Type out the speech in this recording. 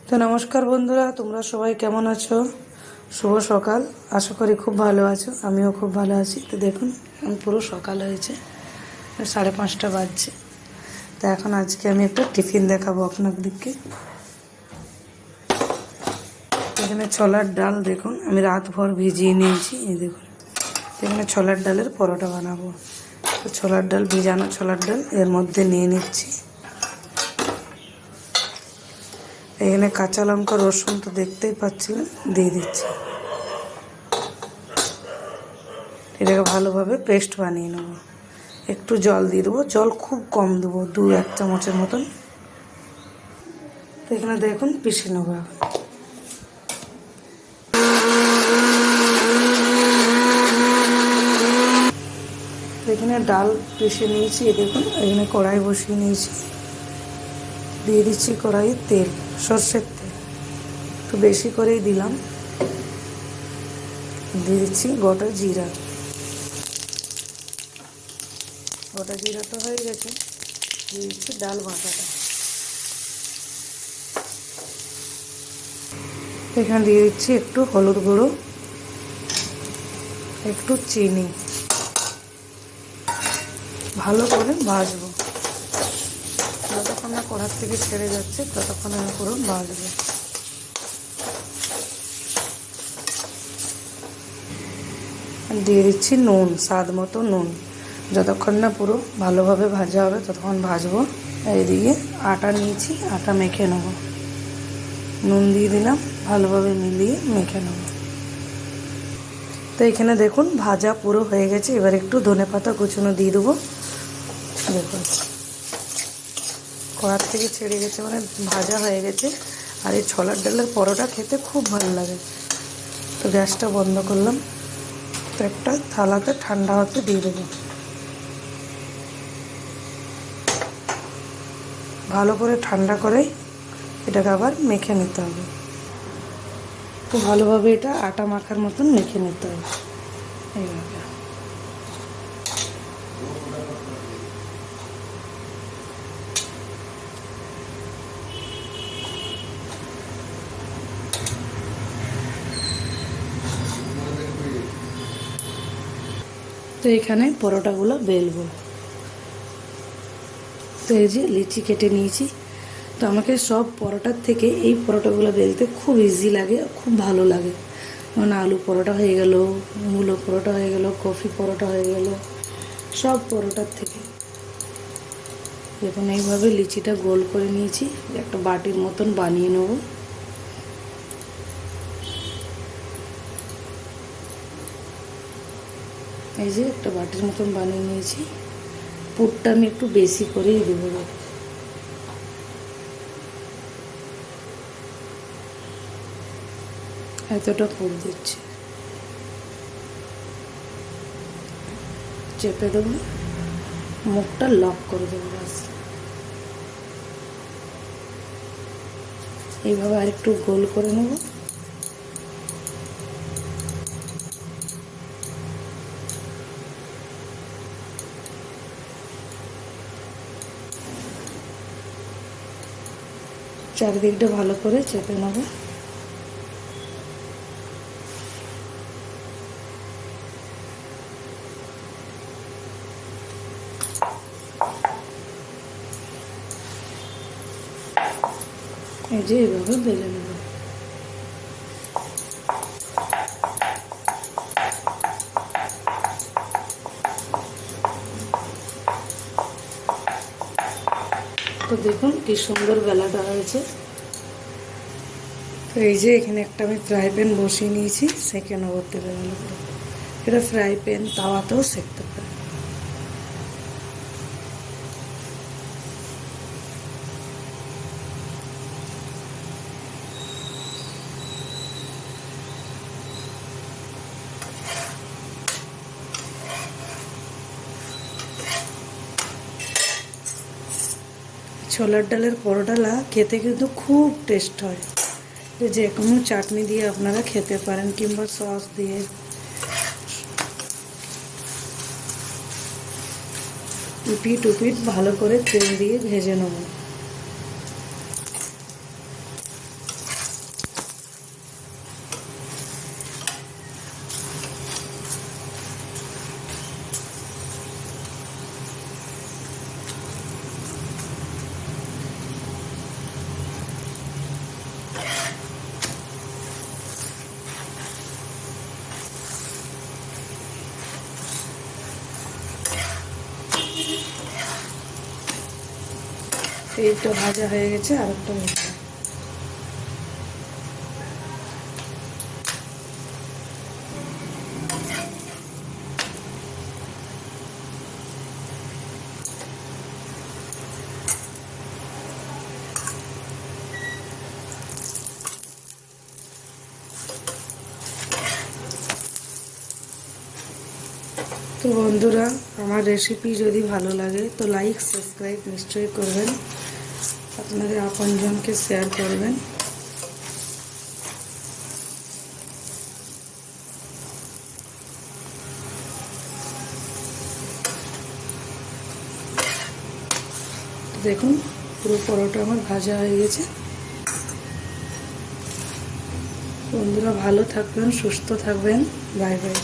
তো নমস্কার বন্ধুরা, তোমরা সবাই কেমন আছো? শুভ সকাল। আশা করি খুব ভালো আছো, আমিও খুব ভালো আছি। তো দেখুন, এখন পুরো সকাল হয়েছে, 5:30 বাজছে। তো এখন আজকে আমি একটা টিফিন দেখাবো আপনাদেরকে। এখানে ছোলার ডাল দেখুন, আমি রাতভর ভিজিয়ে নিয়েছি। এই দেখুন, এখানে ছোলার ডালের পরোটা বানাবো। তো ছোলার ডাল, ভিজানো ছোলার ডাল এর মধ্যে নিয়ে নিচ্ছি। এখানে কাঁচা লঙ্কা, রসুন তো দেখতেই পাচ্ছিলেন, দিয়ে দিচ্ছি। এটাকে ভালোভাবে পেস্ট বানিয়ে নেব। একটু জল দিয়ে দেবো, জল খুব কম দেবো, 2-1 চামচের মতন। তো এখানে দেখুন পিষে নেবো এখন। এখানে ডাল পিষে নিয়েছি। দেখুন এখানে কড়াই বসিয়ে নিয়েছি, দিয়ে দিচ্ছি কড়াইয়ে তেল, সর্ষের তেল একটু বেশি করেই দিলাম। দিয়ে দিচ্ছি গোটা জিরা। গোটা জিরাটা হয়ে গেছে, দিয়ে দিচ্ছি ডাল বাটাটা। এখানে দিয়ে দিচ্ছি একটু হলুদ গুঁড়ো, একটু চিনি। ভালো করে ভাজবো, যতক্ষণ না কড়ার থেকে ছেড়ে যাচ্ছে ততক্ষণ আমি পুরো ভাজবো। দিয়ে দিচ্ছি নুন, স্বাদ মতো নুন। যতক্ষণ না পুরো ভালোভাবে ভাজা হবে ততক্ষণ ভাজবো। এইদিকে আটা নিয়েছি, আটা মেখে নেব। নুন দিয়ে দিলাম, ভালোভাবে মিলিয়ে মেখে নেব। তো এখানে দেখুন ভাজা পুরো হয়ে গেছে। এবার একটু ধনেপাতা কুচনো দিয়ে দেবো। দেখুন কড়ার থেকে ছেড়ে গেছে, মানে ভাজা হয়ে গেছে। আর এই ছোলার ডালের পরোটা খেতে খুব ভালো লাগে। তো গ্যাসটা বন্ধ করলাম। তো একটা থালাতে ঠান্ডা হতে দিয়ে দেবো। ভালো করে ঠান্ডা করে এটাকে আবার মেখে নিতে হবে। তো ভালোভাবে এটা আটা মাখার মতন মেখে নিতে হবে এইভাবে। তো এখানে পরোটাগুলো বেলবো। তো এই যে লিচি কেটে নিয়েছি। তো আমাকে সব পরোটার থেকে এই পরোটাগুলো বেলতে খুব ইজি লাগে, খুব ভালো লাগে। মানে আলু পরোটা হয়ে গেল, মূলো পরোটা হয়ে গেল, কফি পরোটা হয়ে গেল, সব পরোটার থেকে। দেখুন এইভাবে লিচিটা গোল করে নিয়েছি, একটা বাটির মতন বানিয়ে নেব। এই যে একটা বাটির মতন বানিয়ে নিয়েছি। পুরটা আমি একটু বেশি করেই দেবো। এতটা পুর দিচ্ছি। চেপে দেবো, মুখটা লক করে দেবো, ব্যাস। এইভাবে আরেকটু গোল করে নেব। চারিদিকটা ভালো করে চেপে নেব। এই যে এইভাবে বেলে নেব। তো দেখুন কি সুন্দর বেলাটা হয়েছে। তো এই যে এখানে একটা আমি ফ্রাই প্যান বসিয়ে নিয়েছি, সেঁকে নেবো তেলে ভালো করে। এটা ফ্রাই প্যান, তাওয়াতেও সেঁকতে পারে। ছোলার ডালের পরোটা খেতে কিন্তু খুব টেস্ট হয়। যে কোনো চাটনি দিয়ে আপনারা খেতে পারেন, কিংবা সস দিয়ে। পিঠ উপিঠ ভালো করে তেল দিয়ে ভেজে নেব। এইটা ভাজা হয়ে গেছে, আর একটা ভাজা। তো বন্ধুরা, আমার রেসিপি যদি ভালো লাগে তো লাইক সাবস্ক্রাইব নিশ্চয়ই করবেন, আপনাদের আপনজনকে শেয়ার করবেন। দেখুন পুরো পরোটা আমার ভাজা হয়ে গেছে। বন্ধুরা ভালো থাকবেন, সুস্থ থাকবেন, বাই বাই।